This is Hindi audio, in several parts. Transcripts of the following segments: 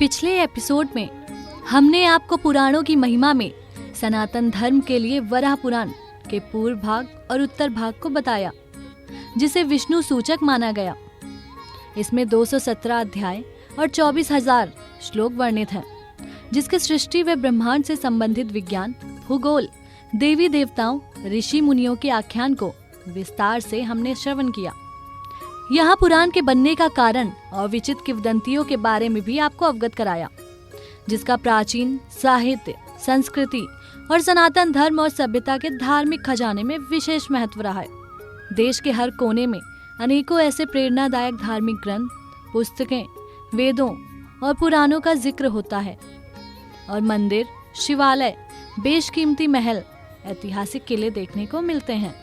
पिछले एपिसोड में हमने आपको पुराणों की महिमा में सनातन धर्म के लिए वराह पुराण के पूर्व भाग और उत्तर भाग को बताया, जिसे विष्णु सूचक माना गया। इसमें 217 अध्याय और 24,000 श्लोक वर्णित हैं, जिसके सृष्टि व ब्रह्मांड से संबंधित विज्ञान, भूगोल, देवी देवताओं, ऋषि मुनियों के आख्यान को विस्तार से हमने श्रवण किया। यहाँ पुराण के बनने का कारण और विचित्र किंवदंतियों के बारे में भी आपको अवगत कराया, जिसका प्राचीन साहित्य, संस्कृति और सनातन धर्म और सभ्यता के धार्मिक खजाने में विशेष महत्व रहा है। देश के हर कोने में अनेकों ऐसे प्रेरणादायक धार्मिक ग्रंथ, पुस्तकें, वेदों और पुराणों का जिक्र होता है और मंदिर, शिवालय, बेशकीमती महल, ऐतिहासिक किले देखने को मिलते हैं,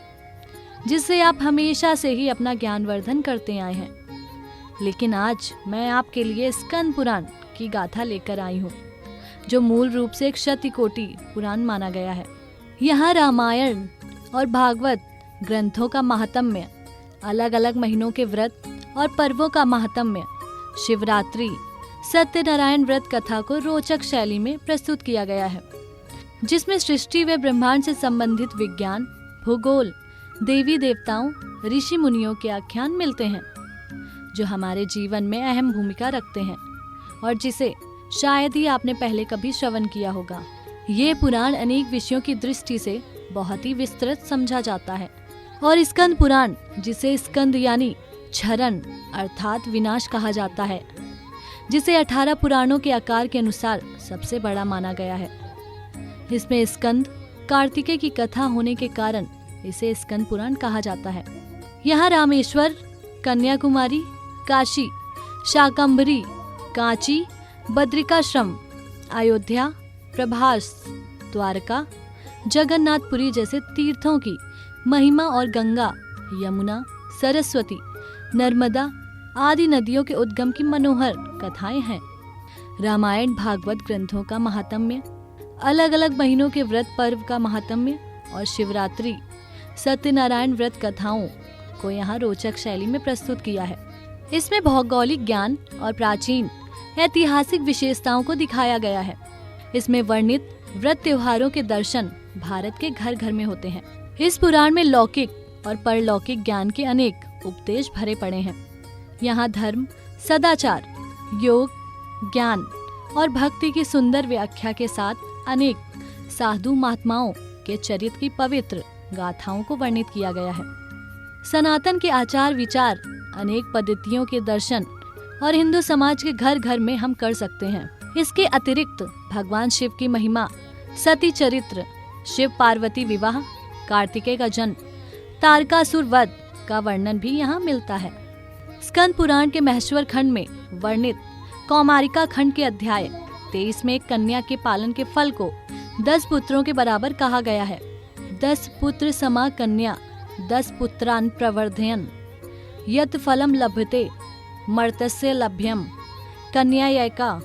जिससे आप हमेशा से ही अपना ज्ञानवर्धन करते आए हैं। लेकिन आज मैं आपके लिए स्कंद पुराण की गाथा लेकर आई हूँ, जो मूल रूप से एक शतकोटि पुराण माना गया है। यहाँ रामायण और भागवत ग्रंथों का महात्म्य, अलग अलग महीनों के व्रत और पर्वों का महात्म्य, शिवरात्रि, सत्यनारायण व्रत कथा को रोचक शैली में प्रस्तुत किया गया है, जिसमें सृष्टि व ब्रह्मांड से संबंधित विज्ञान, भूगोल, देवी देवताओं, ऋषि मुनियों के आख्यान मिलते हैं, जो हमारे जीवन में अहम भूमिका रखते हैं और जिसे शायद ही आपने पहले कभी श्रवण किया होगा। ये पुराण अनेक विषयों की दृष्टि से बहुत ही विस्तृत समझा जाता है और स्कंद पुराण, जिसे स्कंद यानी क्षरण अर्थात विनाश कहा जाता है, जिसे 18 पुराणों के आकार के अनुसार सबसे बड़ा माना गया है। इसमें स्कंद कार्तिकेय की कथा होने के कारण इसे स्कंद पुराण कहा जाता है। यहाँ रामेश्वर, कन्याकुमारी, काशी, शाकंभरी, कांची, बद्रिकाश्रम, अयोध्या, प्रभास, द्वारका, जगन्नाथपुरी जैसे तीर्थों की महिमा और गंगा, यमुना, सरस्वती, नर्मदा आदि नदियों के उद्गम की मनोहर कथाएं हैं। रामायण भागवत ग्रंथों का महात्म्य, अलग अलग महीनों के व्रत पर्व का महात्म्य और शिवरात्रि, सत्यनारायण व्रत कथाओं को यहाँ रोचक शैली में प्रस्तुत किया है। इसमें भौगोलिक ज्ञान और प्राचीन ऐतिहासिक विशेषताओं को दिखाया गया है। इसमें वर्णित व्रत त्योहारों के दर्शन भारत के घर घर में होते हैं। इस पुराण में लौकिक और परलौकिक ज्ञान के अनेक उपदेश भरे पड़े हैं। यहाँ धर्म, सदाचार, योग, ज्ञान और भक्ति की सुंदर व्याख्या के साथ अनेक साधु महात्माओं के चरित्र की पवित्र गाथाओं को वर्णित किया गया है। सनातन के आचार विचार, अनेक पद्धतियों के दर्शन और हिंदू समाज के घर घर में हम कर सकते हैं। इसके अतिरिक्त भगवान शिव की महिमा, सती चरित्र, शिव पार्वती विवाह, कार्तिकेय का जन्म, तारकासुर वध का वर्णन भी यहाँ मिलता है। स्कंद पुराण के महेश्वर खंड में वर्णित कौमारिका खंड के अध्याय 23 में एक कन्या के पालन के फल को 10 पुत्रों के बराबर कहा गया है। 10 पुत्र समा कन्या 10 पुत्रान प्रवर्धयन् यत् फलम लभते मर्तस्य लभ्यम कन्यायका।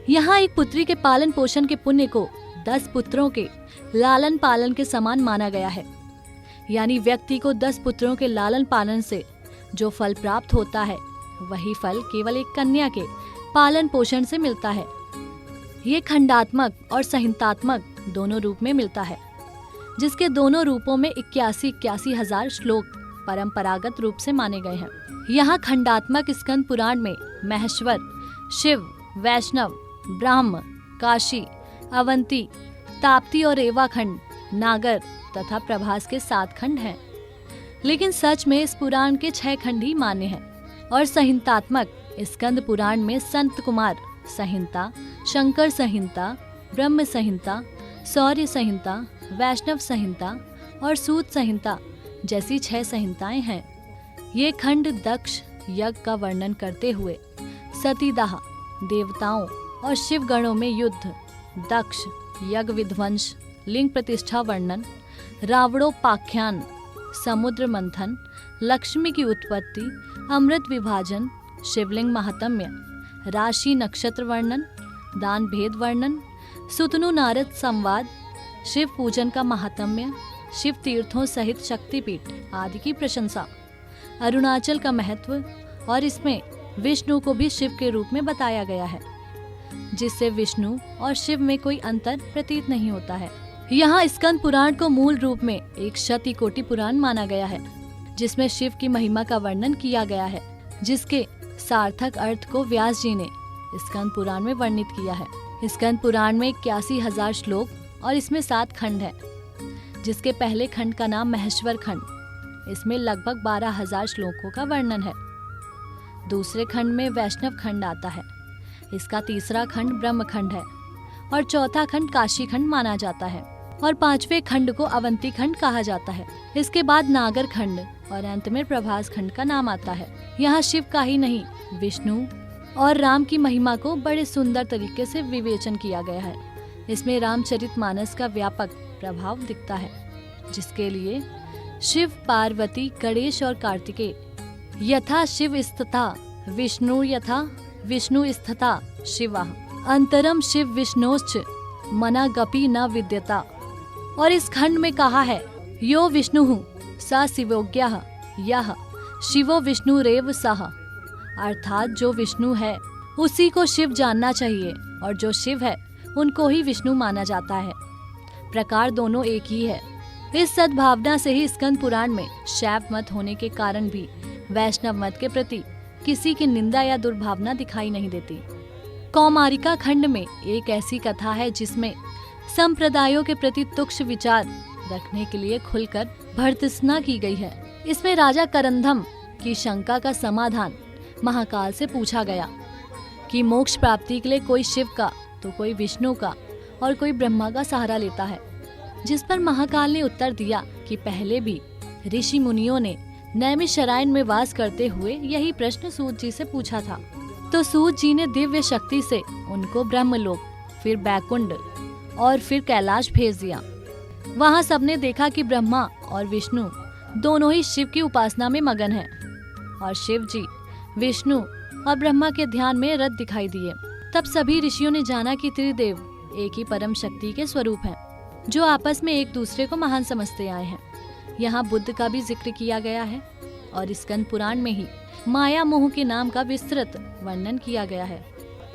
यहाँ एक पुत्री के पालन पोषण के पुण्य को 10 पुत्रों के लालन पालन के समान माना गया है। यानी व्यक्ति को 10 पुत्रों के लालन पालन से जो फल प्राप्त होता है, वही फल केवल एक कन्या के पालन पोषण से मिलता है। ये खंडात्मक और संहितात्मक दोनों रूप में मिलता है, जिसके दोनों रूपों में 81 हजार श्लोक परंपरागत रूप से माने गए हैं। यहाँ खंडात्मक स्कंद पुराण में महेश्वर, शिव, वैष्णव, ब्राह्म, काशी, अवंती, ताप्ती और रेवा खंड, नागर तथा प्रभास के 7 खंड हैं। लेकिन सच में इस पुराण के 6 खंड ही मान्य हैं और संहितात्मक स्कंद पुराण में संत कुमार संहिता, शंकर संहिता, ब्रह्म संहिता, शौर्य संहिता, वैष्णव संहिता और सूत संहिता जैसी 6 संहिताएं हैं। ये खंड दक्ष यज्ञ का वर्णन करते हुए सतीदाह, देवताओं और शिव गणों में युद्ध, दक्ष यज्ञ विध्वंस, लिंग प्रतिष्ठा वर्णन, रावणोपाख्यान, समुद्र मंथन, लक्ष्मी की उत्पत्ति, अमृत विभाजन, शिवलिंग महात्म्य, राशि नक्षत्र वर्णन, दान भेद वर्णन, सुतनु नारद संवाद, शिव पूजन का महात्म्य, शिव तीर्थों सहित शक्तिपीठ आदि की प्रशंसा, अरुणाचल का महत्व और इसमें विष्णु को भी शिव के रूप में बताया गया है। जिससे विष्णु और शिव में कोई अंतर प्रतीत नहीं होता है। यहाँ स्कंद पुराण को मूल रूप में एक शतकोटि पुराण माना गया है, जिसमें शिव की महिमा का वर्णन किया गया है, जिसके सार्थक अर्थ को व्यास जी ने स्कंद पुराण में वर्णित किया है। स्कंद पुराण में 81,000 श्लोक और इसमें 7 खंड है, जिसके पहले खंड का नाम महेश्वर खंड। इसमें लगभग 12,000 श्लोकों का वर्णन है। दूसरे खंड में वैष्णव खंड आता है। इसका तीसरा खंड ब्रह्म खंड है और चौथा खंड काशी खंड माना जाता है और 5वें खंड को अवंती खंड कहा जाता है। इसके बाद नागर खंड और अंत में प्रभास खंड का नाम आता है। यहाँ शिव का ही नहीं, विष्णु और राम की महिमा को बड़े सुंदर तरीके से विवेचन किया गया है। इसमें रामचरितमानस का व्यापक प्रभाव दिखता है, जिसके लिए शिव, पार्वती, गणेश और कार्तिकेय यथा शिव स्थिता विष्णु यथा विष्णु स्थिता शिवः अंतरम शिव विष्णोश्च मना गपि न विद्यता। और इस खंड में कहा है, यो विष्णु स शिवोज्ञः यह शिवो विष्णुरेव सः, अर्थात जो विष्णु है उसी को शिव जानना चाहिए और जो शिव है उनको ही विष्णु माना जाता है। प्रकार दोनों एक ही है। इस सद्भावना से ही स्कंद पुराण में शैव मत होने के कारण भी वैष्णव मत के प्रति किसी की निंदा या दुर्भावना दिखाई नहीं देती। कौमारिका खंड में एक ऐसी कथा है जिसमें संप्रदायों के प्रति तुच्छ विचार रखने के लिए खुलकर भर्त्सना की गई है। इसमें राजा करंदम की शंका का समाधान महाकाल से पूछा गया कि मोक्ष प्राप्ति के लिए कोई शिव का तो कोई विष्णु का और कोई ब्रह्मा का सहारा लेता है। जिस पर महाकाल ने उत्तर दिया कि पहले भी ऋषि मुनियों ने नैमिषारण्य में वास करते हुए यही प्रश्न सूत जी से पूछा था। तो सूत जी ने दिव्य शक्ति से उनको ब्रह्मलोक, फिर बैकुंड और फिर कैलाश भेज दिया। वहाँ सबने देखा कि ब्रह्मा और विष्णु दोनों ही शिव की उपासना में मगन हैं और शिव जी विष्णु और ब्रह्मा के ध्यान में रत दिखाई दिए। तब सभी ऋषियों ने जाना कि त्रिदेव एक ही परम शक्ति के स्वरूप हैं, जो आपस में एक दूसरे को महान समझते आए हैं। यहाँ बुद्ध का भी जिक्र किया गया है और स्कंद पुराण में ही माया मोह के नाम का विस्तृत वर्णन किया गया है,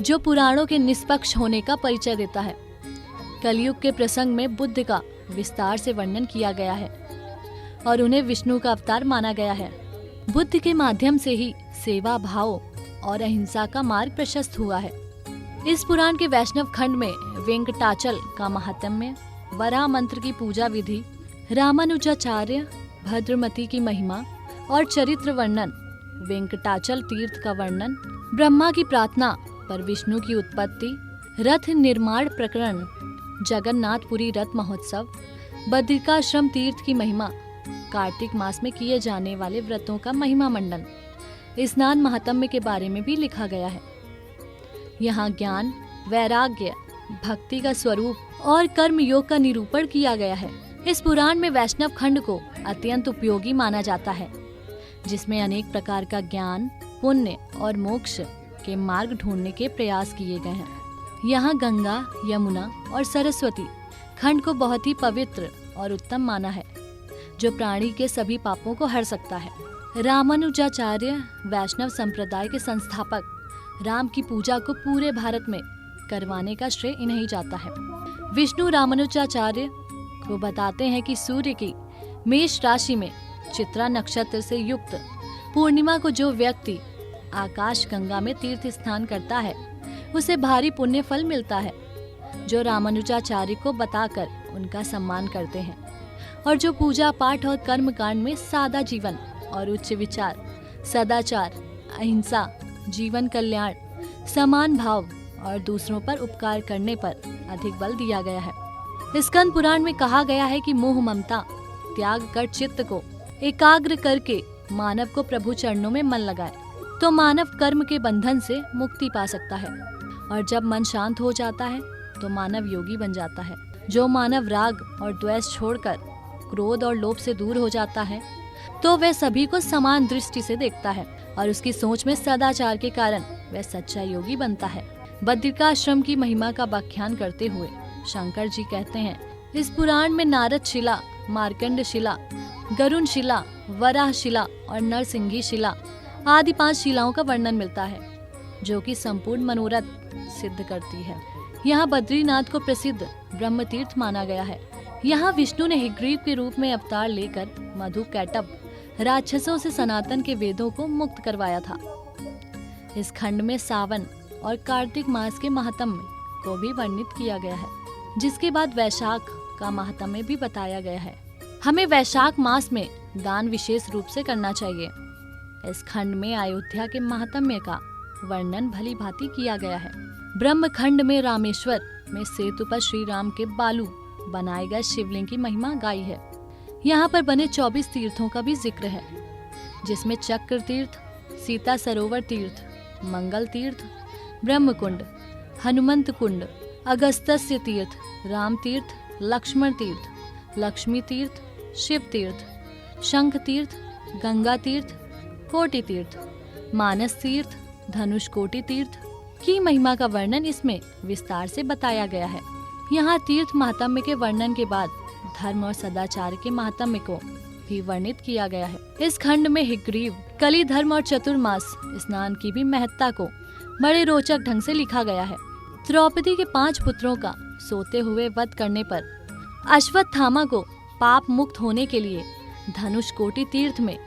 जो पुराणों के निष्पक्ष होने का परिचय देता है। कलयुग के प्रसंग में बुद्ध का विस्तार से वर्णन किया गया है और उन्हें विष्णु का अवतार माना गया है। बुद्ध के माध्यम से ही सेवा भाव और अहिंसा का मार्ग प्रशस्त हुआ है। इस पुराण के वैष्णव खंड में वेंकटाचल का महात्म्य, वराह मंत्र की पूजा विधि, रामानुजाचार्य भद्रमती की महिमा और चरित्र वर्णन, वेंकटाचल तीर्थ का वर्णन, ब्रह्मा की प्रार्थना पर विष्णु की उत्पत्ति, रथ निर्माण प्रकरण, जगन्नाथपुरी रथ महोत्सव, बद्रिकाश्रम तीर्थ की महिमा, कार्तिक मास में किए जाने वाले व्रतों का महिमा मंडन, स्नान महात्म्य के बारे में भी लिखा गया है। यहाँ ज्ञान, वैराग्य, भक्ति का स्वरूप और कर्म योग का निरूपण किया गया है। इस पुराण में वैष्णव खंड को अत्यंत उपयोगी माना जाता है, जिसमें अनेक प्रकार का ज्ञान, पुण्य और मोक्ष के मार्ग ढूंढने के प्रयास किए गए हैं। यहाँ गंगा, यमुना और सरस्वती खंड को बहुत ही पवित्र और उत्तम माना है, जो प्राणी के सभी पापों को हर सकता है। रामानुजाचार्य वैष्णव संप्रदाय के संस्थापक राम की पूजा को पूरे भारत में करवाने का श्रेय इन्हें ही जाता है। विष्णु रामानुजाचार्य को बताते हैं कि सूर्य की मेष राशि में चित्रा नक्षत्र से युक्त पूर्णिमा को जो व्यक्ति आकाश गंगा में तीर्थ स्नान करता है, उसे भारी पुण्य फल मिलता है, जो रामानुजाचार्य को बताकर उनका सम्मान करते हैं और जो पूजा पाठ और कर्म कांड में सादा जीवन और उच्च विचार, सदाचार, अहिंसा, जीवन कल्याण, समान भाव और दूसरों पर उपकार करने पर अधिक बल दिया गया है। स्कंद पुराण में कहा गया है कि मोह ममता त्याग कर चित्त को एकाग्र करके मानव को प्रभु चरणों में मन लगाए तो मानव कर्म के बंधन से मुक्ति पा सकता है, और जब मन शांत हो जाता है तो मानव योगी बन जाता है। जो मानव राग और द्वेष छोड़कर क्रोध और लोभ से दूर हो जाता है तो वह सभी को समान दृष्टि से देखता है और उसकी सोच में सदाचार के कारण वह सच्चा योगी बनता है। बद्रिकाश्रम की महिमा का व्याख्यान करते हुए शंकर जी कहते हैं, इस पुराण में नारद शिला, मार्कंड शिला, गरुण शिला, वराह शिला और नरसिंही शिला आदि 5 शिलाओं का वर्णन मिलता है। जो कि संपूर्ण मनोरथ सिद्ध करती है। यहाँ बद्रीनाथ को प्रसिद्ध ब्रह्म तीर्थ माना गया है। यहाँ विष्णु ने हिग्रीव के रूप में अवतार लेकर मधु कैटभ राक्षसों से सनातन के वेदों को मुक्त करवाया था। इस खंड में सावन और कार्तिक मास के महात्म्य को भी वर्णित किया गया है, जिसके बाद वैशाख का महात्म्य भी बताया गया है। हमें वैशाख मास में दान विशेष रूप से करना चाहिए। इस खंड में अयोध्या के महात्म्य का वर्णन भली भांति किया गया है। ब्रह्म खंड में रामेश्वर में सेतु पर श्री राम के बालू बनाए गए शिवलिंग की महिमा गाई है। यहाँ पर बने 24 तीर्थों का भी जिक्र है, जिसमें चक्र तीर्थ, सीता सरोवर तीर्थ, मंगल तीर्थ, ब्रह्म कुंड, हनुमंत कुंड, अगस्त्य तीर्थ, राम तीर्थ, लक्ष्मण तीर्थ, लक्ष्मी तीर्थ, शिव तीर्थ, शंख तीर्थ, गंगा तीर्थ, कोटि तीर्थ, मानस तीर्थ, धनुष कोटि तीर्थ की महिमा का वर्णन इसमें विस्तार से बताया गया है। यहाँ तीर्थ महात्म्य के वर्णन के बाद धर्म और सदाचार के महात्म्य को भी वर्णित किया गया है। इस खंड में हिग्रीव, कली धर्म और चतुर्मास स्नान की भी महत्ता को बड़े रोचक ढंग से लिखा गया है। द्रौपदी के 5 पुत्रों का सोते हुए वध करने पर अश्वत्थामा को पाप मुक्त होने के लिए धनुष कोटि तीर्थ में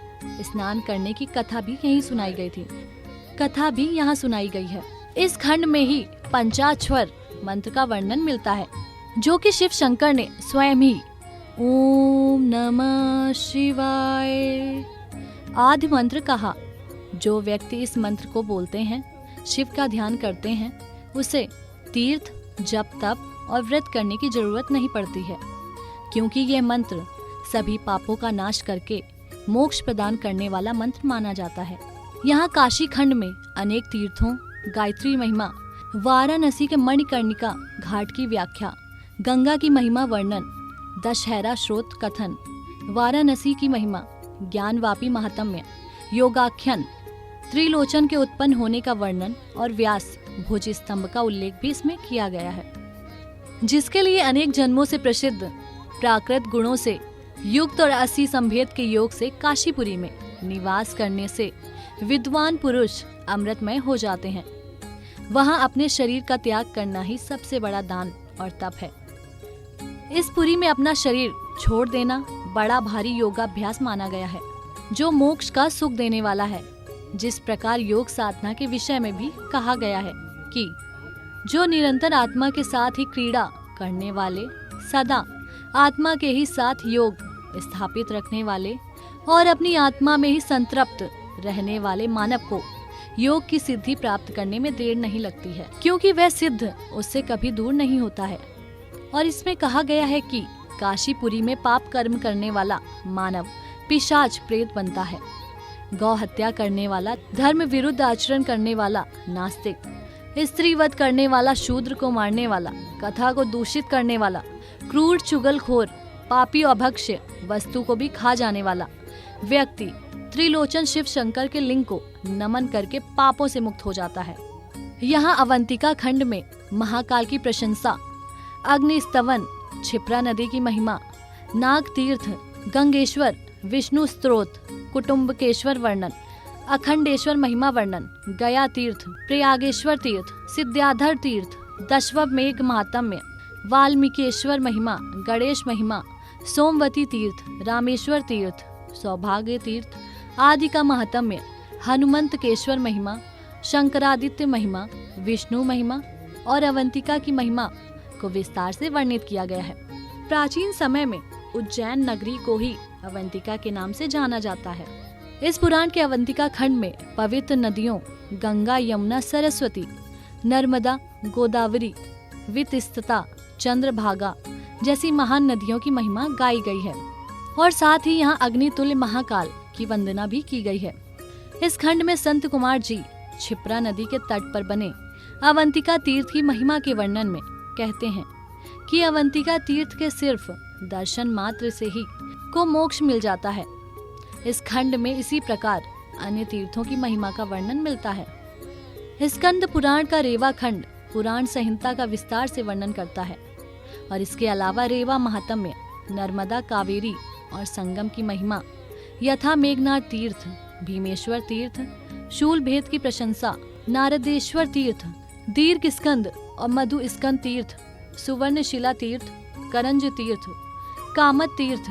स्नान करने की कथा भी यहीं सुनाई गई थी। कथा भी यहाँ सुनाई गई है। इस खंड में ही पंचाक्षर मंत्र का वर्णन मिलता है, जो कि शिव शंकर ने स्वयं ही ओम नमः शिवाय आदि मंत्र कहा। जो व्यक्ति इस मंत्र को बोलते हैं, शिव का ध्यान करते हैं, उसे तीर्थ, जप, तप और व्रत करने की जरूरत नहीं पड़ती है, क्योंकि यह मंत्र सभी पापों का नाश करके मोक्ष प्रदान करने वाला मंत्र माना जाता है। यहाँ काशी खंड में अनेक तीर्थों, गायत्री महिमा, वाराणसी के मणिकर्णिका घाट की व्याख्या, गंगा की महिमा वर्णन, दशहरा श्रोत कथन, वाराणसी की महिमा, ज्ञानवापी महात्म्य, योगाख्यान, त्रिलोचन के उत्पन्न होने का वर्णन और व्यास भुज स्तंभ का उल्लेख भी इसमें किया गया है, जिसके लिए अनेक जन्मों से प्रसिद्ध प्राकृत गुणों से युक्त और 80 संभेद के योग से काशीपुरी में निवास करने से विद्वान पुरुष अमृतमय हो जाते हैं। वहां अपने शरीर का त्याग करना ही सबसे बड़ा दान और तप है। इस पुरी में अपना शरीर छोड़ देना बड़ा भारी योगाभ्यास माना गया है, जो मोक्ष का सुख देने वाला है। जिस प्रकार योग साधना के विषय में भी कहा गया है कि जो निरंतर आत्मा के साथ ही क्रीड़ा करने वाले, सदा आत्मा के ही साथ योग स्थापित रखने वाले और अपनी आत्मा में ही संतृप्त रहने वाले मानव को योग की सिद्धि प्राप्त करने में देर नहीं लगती है, क्योंकि वह सिद्ध उससे कभी दूर नहीं होता है। और इसमें कहा गया है कि काशीपुरी में पाप कर्म करने वाला मानव पिशाच प्रेत बनता है, गौ हत्या करने वाला, धर्म विरुद्ध आचरण करने वाला नास्तिक, स्त्री वध करने वाला, शूद्र को मारने वाला, कथा को दूषित करने वाला, क्रूर चुगलखोर, पापी और अभक्ष्य वस्तु को भी खा जाने वाला व्यक्ति त्रिलोचन शिव शंकर के लिंग को नमन करके पापों से मुक्त हो जाता है। यहाँ अवंतिका खंड में महाकाल की प्रशंसा, अग्नि स्तवन, क्षिप्रा नदी की महिमा, नाग तीर्थ, गंगेश्वर, विष्णु स्तोत्र, कुटुम्बकेश्वर वर्णन, अखंडेश्वर महिमा वर्णन, गया तीर्थ, प्रयागेश्वर तीर्थ, सिद्धाधर तीर्थ, दशवमेघ महात्म्य, वाल्मीकिश्वर महिमा, गणेश महिमा, सोमवती तीर्थ, रामेश्वर तीर्थ, सौभाग्य तीर्थ आदि का महात्म्य, हनुमंतकेश्वर महिमा, शंकरादित्य महिमा, विष्णु महिमा और अवंतिका की महिमा को विस्तार से वर्णित किया गया है। प्राचीन समय में उज्जैन नगरी को ही अवंतिका के नाम से जाना जाता है। इस पुराण के अवंतिका खंड में पवित्र नदियों गंगा, यमुना, सरस्वती, नर्मदा, गोदावरी, वितस्ता, चंद्रभागा जैसी महान नदियों की महिमा गाई गई है और साथ ही यहाँ अग्नितुल्य महाकाल की वंदना भी की गई है। इस खंड में संत कुमार जी क्षिप्रा नदी के तट पर बने अवंतिका तीर्थ की महिमा के वर्णन में कहते हैं कि अवंतिका तीर्थ के सिर्फ दर्शन मात्र से ही को मोक्ष मिल जाता है। इस खंड में इसी प्रकार अन्य तीर्थों की महिमा का वर्णन मिलता है। स्कंद पुराण का रेवा खंड पुराण संहिता का विस्तार से वर्णन करता है और इसके अलावा रेवा महात्म्य, नर्मदा, कावेरी और संगम की महिमा, यथा मेघनाथ तीर्थ, भीमेश्वर तीर्थ, शूल भेद की प्रशंसा, नारदेश्वर तीर्थ, दीर्घ स्कंद और मधु स्कंद तीर्थ, सुवर्णशिला तीर्थ, करंज तीर्थ, कामत तीर्थ,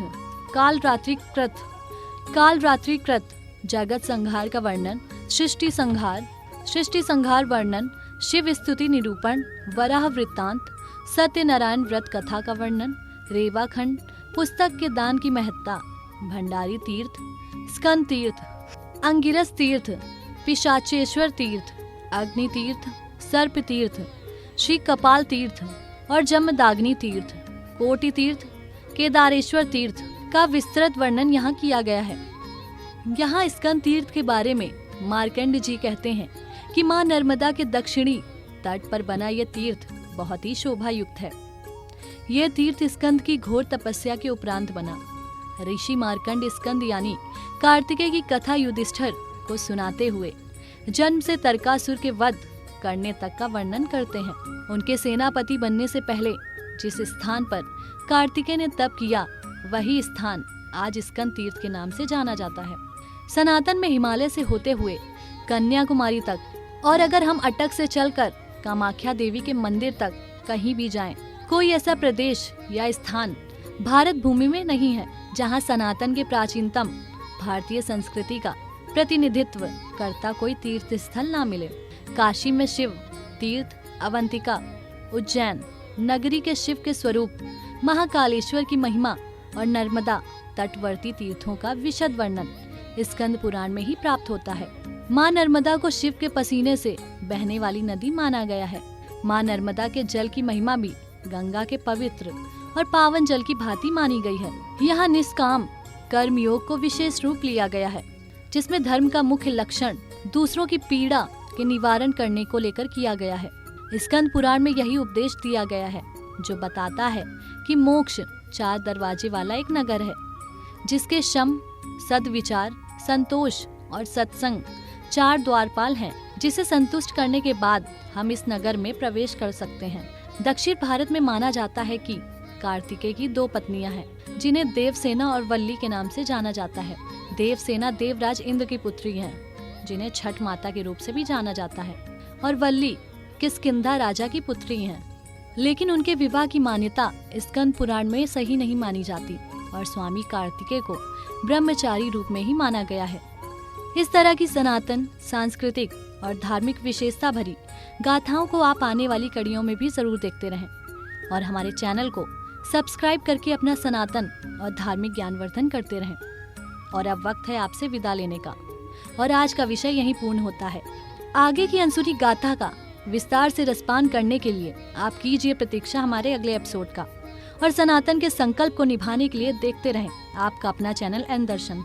कालरात्रि कृत, जगत संहार का वर्णन, सृष्टि संहार वर्णन, शिव स्तुति निरूपण, वराह वृत्तांत, सत्यनारायण व्रत कथा का वर्णन, रेवाखंड, पुस्तक के दान की महत्ता, भंडारी तीर्थ, स्कंद तीर्थ, अंगिरस तीर्थ, पिशाचेश्वर तीर्थ, अग्नि तीर्थ, सर्प तीर्थ, श्री कपाल तीर्थ और जमदाग्नि तीर्थ, कोटि तीर्थ, केदारेश्वर तीर्थ का विस्तृत वर्णन यहाँ किया गया है। यहाँ स्कंद तीर्थ के बारे में मार्कंड जी कहते हैं कि मां नर्मदा के दक्षिणी तट पर बना यह तीर्थ बहुत ही शोभा युक्त है। यह तीर्थ स्कंद की घोर तपस्या के उपरांत बना। ऋषि मार्कंड स्कंद यानी कार्तिकेय की कथा युधिष्ठिर को सुनाते हुए जन्म से तारकासुर के वध करने तक का वर्णन करते हैं। उनके सेनापति बनने से पहले जिस स्थान पर कार्तिकेय ने तप किया वही स्थान आज स्कंद तीर्थ के नाम से जाना जाता है। सनातन में हिमालय से होते हुए कन्याकुमारी तक, और अगर हम अटक से चलकर कामाख्या देवी के मंदिर तक कहीं भी जाएं, कोई ऐसा प्रदेश या स्थान भारत भूमि में नहीं है जहां सनातन के प्राचीनतम भारतीय संस्कृति का प्रतिनिधित्व करता कोई तीर्थ स्थल ना मिले। काशी में शिव तीर्थ, अवंतिका, उज्जैन नगरी के शिव के स्वरूप, महाकालेश्वर की महिमा और नर्मदा तटवर्ती तीर्थों का विशद वर्णन स्कंद पुराण में ही प्राप्त होता है। मां नर्मदा को शिव के पसीने से बहने वाली नदी माना गया है। मां नर्मदा के जल की महिमा भी गंगा के पवित्र और पावन जल की भांति मानी गई है। यहाँ निष्काम कर्म योग को विशेष रूप लिया गया है, जिसमें धर्म का मुख्य लक्षण दूसरों की पीड़ा के निवारण करने को लेकर किया गया है। स्कंद पुराण में यही उपदेश दिया गया है, जो बताता है कि मोक्ष 4 दरवाजे वाला एक नगर है, जिसके शम, सद्विचार, संतोष और सत्संग 4 द्वारपाल हैं, जिसे संतुष्ट करने के बाद हम इस नगर में प्रवेश कर सकते हैं। दक्षिण भारत में माना जाता है कि कार्तिकेय की 2 पत्नियां हैं, जिन्हें देवसेना और वल्ली के नाम से जाना जाता है। देवसेना देवराज इंद्र की पुत्री हैं, जिन्हें छठ माता के रूप से भी जाना जाता है, और वल्ली किष्किंधा राजा की पुत्री हैं। लेकिन उनके विवाह की मान्यता स्कंद पुराण में सही नहीं मानी जाती और स्वामी कार्तिकेय को ब्रह्मचारी रूप में ही माना गया है। इस तरह की सनातन, सांस्कृतिक और धार्मिक विशेषता भरी गाथाओं को आप आने वाली कड़ियों में भी जरूर देखते रहें और हमारे चैनल को सब्सक्राइब करके अपना सनातन और धार्मिक ज्ञानवर्धन करते रहें। और अब वक्त है आपसे विदा लेने का, और आज का विषय यहीं पूर्ण होता है। आगे की अनसुनी गाथा का विस्तार से रसपान करने के लिए आप कीजिए प्रतीक्षा हमारे अगले एपिसोड का, और सनातन के संकल्प को निभाने के लिए देखते रहें आपका अपना चैनल एन दर्शन।